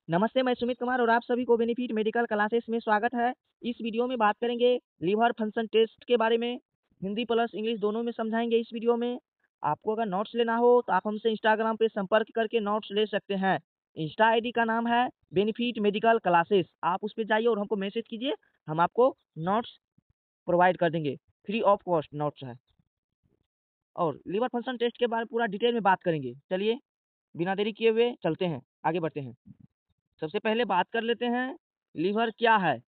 नमस्ते, मैं सुमित कुमार और आप सभी को बेनिफिट मेडिकल क्लासेस में स्वागत है। इस वीडियो में बात करेंगे लीवर फंक्शन टेस्ट के बारे में। हिंदी प्लस इंग्लिश दोनों में समझाएंगे इस वीडियो में। आपको अगर नोट्स लेना हो तो आप हमसे इंस्टाग्राम पे संपर्क करके नोट्स ले सकते हैं। इंस्टा आईडी का नाम है बेनिफिट मेडिकल क्लासेस। आप उस पर जाइए और हमको मैसेज कीजिए, हम आपको नोट्स प्रोवाइड कर देंगे। फ्री ऑफ कॉस्ट नोट्स है। और लीवर फंक्शन टेस्ट के बारे में पूरा डिटेल में बात करेंगे। चलिए बिना देरी किए हुए चलते हैं, आगे बढ़ते हैं। सबसे पहले बात कर लेते हैं लीवर क्या है।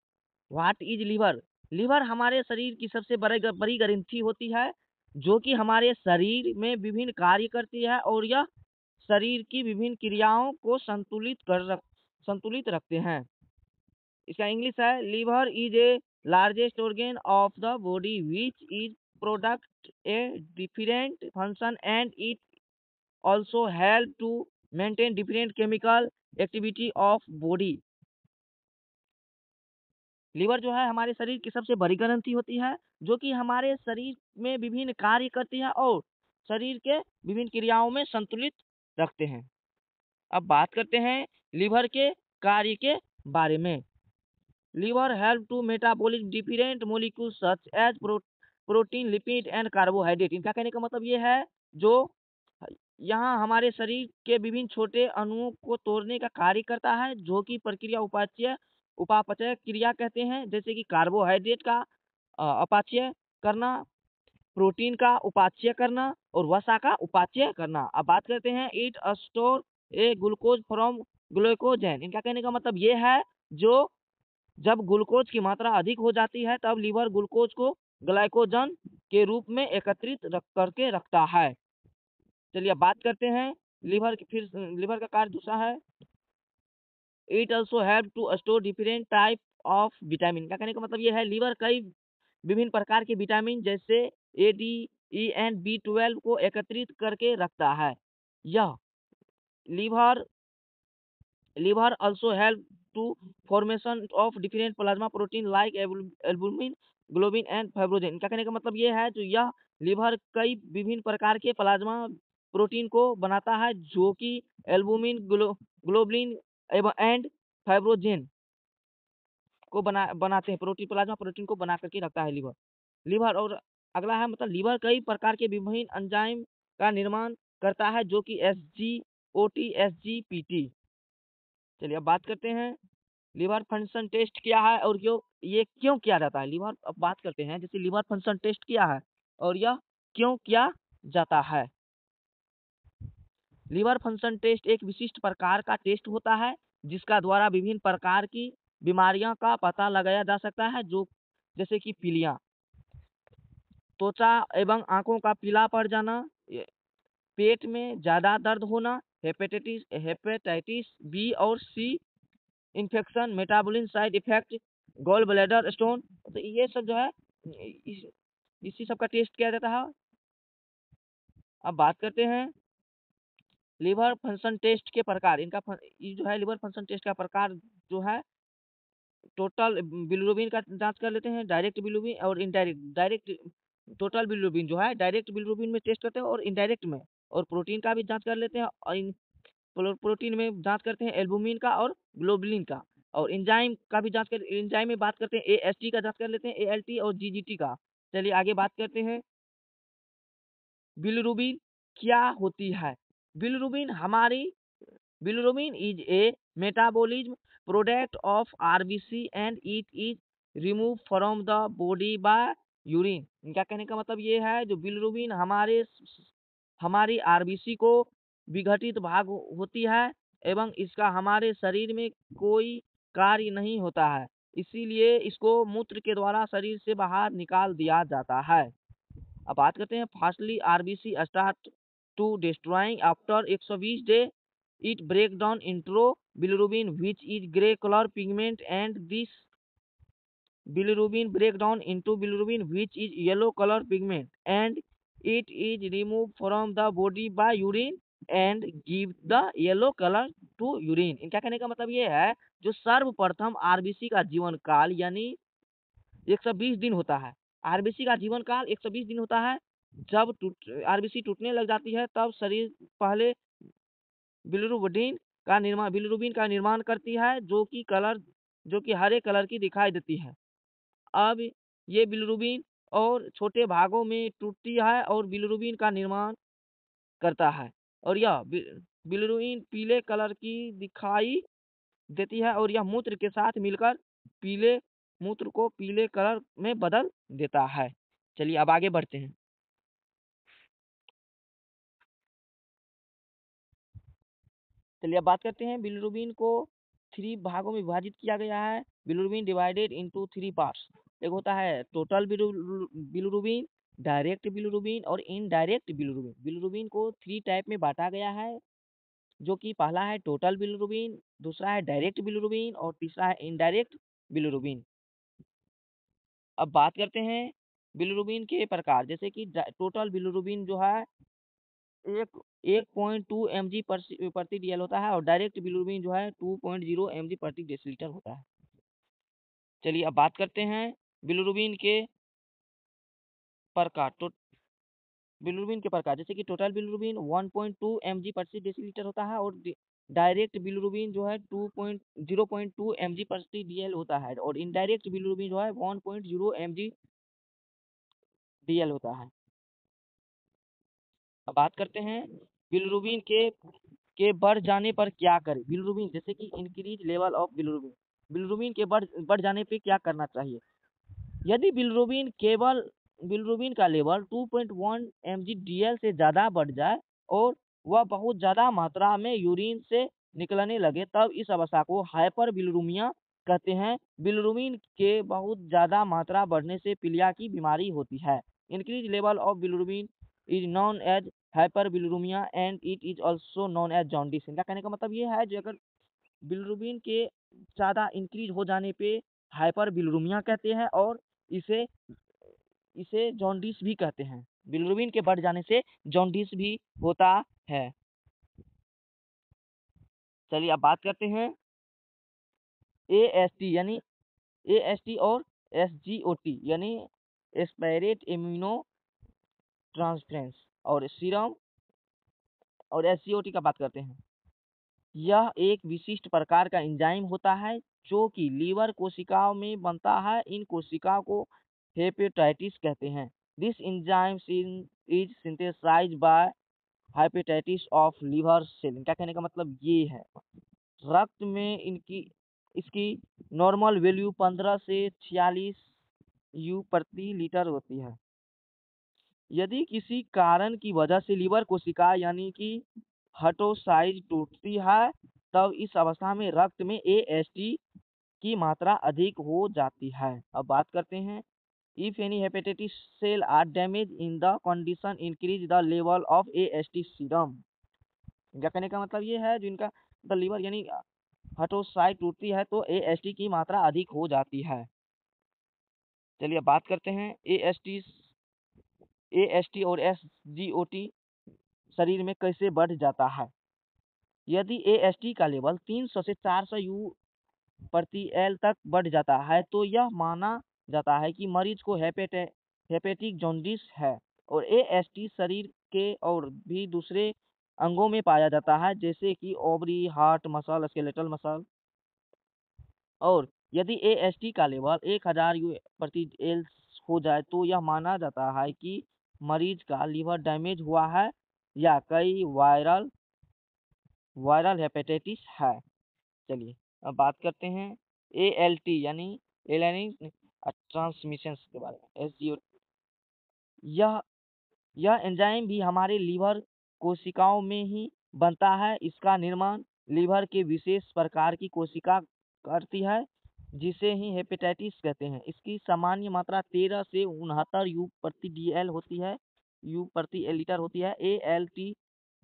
What is liver? लीवर हमारे शरीर की सबसे बड़ी ग्रंथि होती है जो कि हमारे शरीर में विभिन्न कार्य करती है और यह शरीर की विभिन्न क्रियाओं को संतुलित रखते हैं। इसका इंग्लिश है liver is a largest organ of the body which is product a different function and it also help to maintain different chemical activity of body। Liver जो है हमारे शरीर की सबसे बड़ी ग्रंथि होती है जो कि हमारे शरीर में विभिन्न कार्य करती है और शरीर के विभिन्न क्रियाओं में संतुलित रखते हैं। अब बात करते हैं लीवर के कार्य के बारे में। Liver help to metabolic different molecules such as protein lipid and carbohydrate. इनका कहने का मतलब ये है जो यहाँ हमारे शरीर के विभिन्न छोटे अणुओं को तोड़ने का कार्य करता है जो कि प्रक्रिया उपापचय क्रिया कहते हैं। जैसे कि कार्बोहाइड्रेट का अपाच्य करना, प्रोटीन का उपाच्य करना और वसा का उपाच्य करना। अब बात करते हैं it store a glucose from glycogen. इनका कहने का मतलब ये है जो जब ग्लूकोज की मात्रा अधिक हो जाती है तब लीवर ग्लूकोज को ग्लाइकोजन के रूप में एकत्रित करके रखता है। चलिए अब बात करते हैं लीवर का कार्य दूसरा है it also have to store different type of vitamin. का कहने का मतलब ये है लीवर कई विभिन्न प्रकार के विटामिन जैसे A D E and B12 को एकत्रित करके रखता है। यह liver liver also help to formation of different plasma protein like albumin globin and fibrinogen. इनका कहने का मतलब ये है जो यह लीवर कई विभिन्न प्रकार के प्लाज्मा प्रोटीन को बनाता है जो कि एल्बुमिन ग्लोबिन एंड फाइब्रोजिन को बनाते हैं। प्लाज्मा प्रोटीन को बना करके रखता है लीवर। और अगला है मतलब लीवर कई प्रकार के विभिन्न एंजाइम का निर्माण करता है जो कि SGOT SGPT। चलिए अब बात करते हैं लीवर फंक्शन टेस्ट क्या है और क्यों किया जाता है। लीवर अब बात करते हैं जैसे लीवर फंक्शन टेस्ट क्या है और यह क्यों किया जाता है। लीवर फंक्शन टेस्ट एक विशिष्ट प्रकार का टेस्ट होता है जिसका द्वारा विभिन्न प्रकार की बीमारियों का पता लगाया जा सकता है जो जैसे कि पीलिया, त्वचा एवं आंखों का पीला पड़ जाना, पेट में ज्यादा दर्द होना, हेपेटाइटिस B और C infection, metabolic side effect, gall bladder stone. तो ये सब जो है इसी सब का टेस्ट किया जाता है। अब बात करते हैं लीवर फंक्शन टेस्ट के प्रकार। ये जो है लीवर फंक्शन टेस्ट का प्रकार जो है टोटल बिलिरुबिन का जांच कर लेते हैं, डायरेक्ट बिलिरुबिन और डायरेक्ट टोटल बिलिरुबिन जो है डायरेक्ट बिलिरुबिन में टेस्ट करते हैं और इनडायरेक्ट में। और प्रोटीन का भी जांच कर लेते हैं और प्रोटीन में जांच करते हैं एल्बुमिन का और ग्लोबुलिन का। और एंजाइम में बात करते हैं AST का जांच कर लेते हैं, ALT और GGT का। चलिए आगे बात करते हैं बिलिरुबिन क्या होती है। Bilirubin is a metabolism product of RBC and it is remove from the body by urine. इनका कहने का मतलब ये है जो बिलिरुबिन हमारी RBC को विघटित भाग होती है एवं इसका हमारे शरीर में कोई कार्य नहीं होता है, इसीलिए इसको मूत्र के द्वारा शरीर से बाहर निकाल दिया जाता है। अब बात करते हैं fastly RBC start to destroying after 120 day it break down intro bilirubin which is grey colour pigment and this bilirubin break down into bilirubin which is yellow color pigment and it is removed from the body by urine and give the yellow color to urine। इनका कहने का मतलब ये है जो सर्वप्रथम RBC का जीवन काल यानी 120 दिन होता है। RBC का जीवन काल 120 दिन होता है। जब RBC टूटने लग जाती है तब शरीर पहले बिलिरुबिन बिलिरुबिन का निर्माण करती है, जो कि हरे कलर की दिखाई देती है। अब ये बिलिरुबिन और छोटे भागों में टूटती है और बिलिरुबिन का निर्माण करता है, और यह बिलिरुबिन पीले कलर की दिखाई देती है, और यह मूत्र के साथ मिलकर पीले मूत्र को पीले कलर में बदल देता है। चलिए अब आगे बढ़ते हैं। चलिए अब बात करते हैं, बिलिरुबिन को 3 भागों में विभाजित किया गया है। Bilirubin divided into 3 parts. एक होता है टोटल बिलिरुबिन, डायरेक्ट बिलिरुबिन और इनडायरेक्ट बिलिरुबिन। बिलिरुबिन को 3 टाइप में बांटा गया है, जो कि पहला है टोटल बिलिरुबिन, दूसरा है डायरेक्ट बिलिरुबिन और तीसरा है इनडायरेक्ट बिलिरुबिन। अब बात करते हैं बिलिरुबिन के प्रकार, जैसे कि टोटल बिलिरुबिन जो है एक 1.2 mg प्रति DL होता है, और डायरेक्ट बिलिरुबिन जो है 2.0 mg प्रति डेसीलीटर होता है। चलिए अब बात करते हैं बिलिरुबिन के प्रकार। जैसे कि टोटल बिलिरुबिन 1.2 mg प्रति डेसीलीटर होता है, और डायरेक्ट बिलिरुबिन जो है 0.2 mg प्रति DL होता है, और इनडायरेक्ट बिलिरुबिन जो है 1.0 mg DL होता है। अब बात करते हैं बिलिरुबिन के बढ़ जाने पर क्या करें। बिलिरुबिन जैसे कि increase level of bilirubin. Bilirubin के बढ़ जाने पे क्या करना चाहिए। यदि बिलिरुबिन का लेवल 2.1 mg/dl से ज़्यादा बढ़ जाए और वह बहुत ज़्यादा मात्रा में यूरिन से निकलने लगे, तब इस अवस्था को हाइपर बिलिरुबिया कहते हैं। बिलिरुबिन के बहुत ज़्यादा मात्रा बढ़ने से पीलिया की बीमारी होती है। Increase level of bilirubin is known as hyperbilirubinemia and it is also known as jaundice. इनका कहने का मतलब ये है, जो अगर बिलिरुबिन के ज़्यादा इंक्रीज हो जाने पे हाइपर बिलिरुबिया कहते हैं, और इसे इसे जॉन्डिस भी कहते हैं। बिलिरुबिन के बढ़ जाने से जॉन्डिस भी होता है। चलिए अब बात करते हैं एएसटी और एसजीओटी यानी एस्पायरेट इम्यूनो ट्रांसफरेंस, और सीरम और एसजीओटी का बात करते हैं। यह एक विशिष्ट प्रकार का एंजाइम होता है, जो कि लीवर कोशिकाओं में बनता है। इन कोशिकाओं को हेपेटाइटिस कहते हैं। This enzyme is synthesised by hepatitis of liver cell. इनका कहने का मतलब ये है, रक्त में इसकी नॉर्मल वैल्यू 15 से 46 यू प्रति लीटर होती है। यदि किसी कारण की वजह से लीवर कोशिका यानी कि हेपेटोसाइट टूटती है, तब इस अवस्था में रक्त में एएसटी की मात्रा अधिक हो जाती है। अब बात करते हैं, if any hepatitis cell are damage in the condition increase the level of AST serum. क्या कहने का मतलब ये है, जिनका द लीवर यानी हेपेटोसाइट टूटती है तो एएसटी की मात्रा अधिक हो जाती है। चलिए अब बात करते हैं एएसटी और एसजीओटी शरीर में कैसे बढ़ जाता है। यदि एएसटी का लेवल 300 से 400 यू प्रति एल तक बढ़ जाता है, तो यह माना जाता है कि मरीज को हेपेटिक जॉन्डिस है। और एएसटी शरीर के और भी दूसरे अंगों में पाया जाता है, जैसे कि ovary, heart muscle, skeletal muscle. और यदि एएसटी का लेवल 1000 यू प्रति एल हो जाए, तो यह माना जाता है कि मरीज का लीवर डैमेज हुआ है या कई वायरल हेपेटाइटिस है। चलिए अब बात करते हैं एएलटी यानी एलानिन ट्रांसमिशन के बारे में, एसजीओ। यह एंजाइम भी हमारे लीवर कोशिकाओं में ही बनता है। इसका निर्माण लीवर के विशेष प्रकार की कोशिका करती है, जिसे ही हेपेटाइटिस कहते हैं। इसकी सामान्य मात्रा 13 से 69 यू प्रति DL होती है, यू प्रति लीटर होती है। एएलटी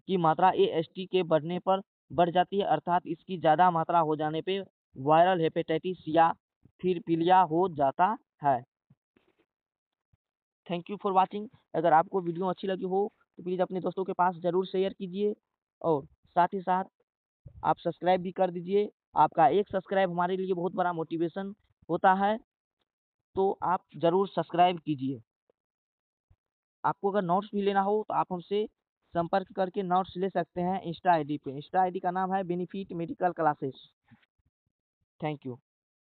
की मात्रा एएसटी के बढ़ने पर बढ़ जाती है, अर्थात इसकी ज़्यादा मात्रा हो जाने पे वायरल हेपेटाइटिस या फिर पीलिया हो जाता है। Thank you for watching. अगर आपको वीडियो अच्छी लगी हो तो प्लीज़ अपने दोस्तों के पास ज़रूर शेयर कीजिए, और साथ ही साथ आप सब्सक्राइब भी कर दीजिए। आपका एक सब्सक्राइब हमारे लिए बहुत बड़ा मोटिवेशन होता है, तो आप ज़रूर सब्सक्राइब कीजिए। आपको अगर नोट्स भी लेना हो तो आप हमसे संपर्क करके नोट्स ले सकते हैं इंस्टा आईडी पे। इंस्टा आईडी का नाम है benefit medical classes. Thank you.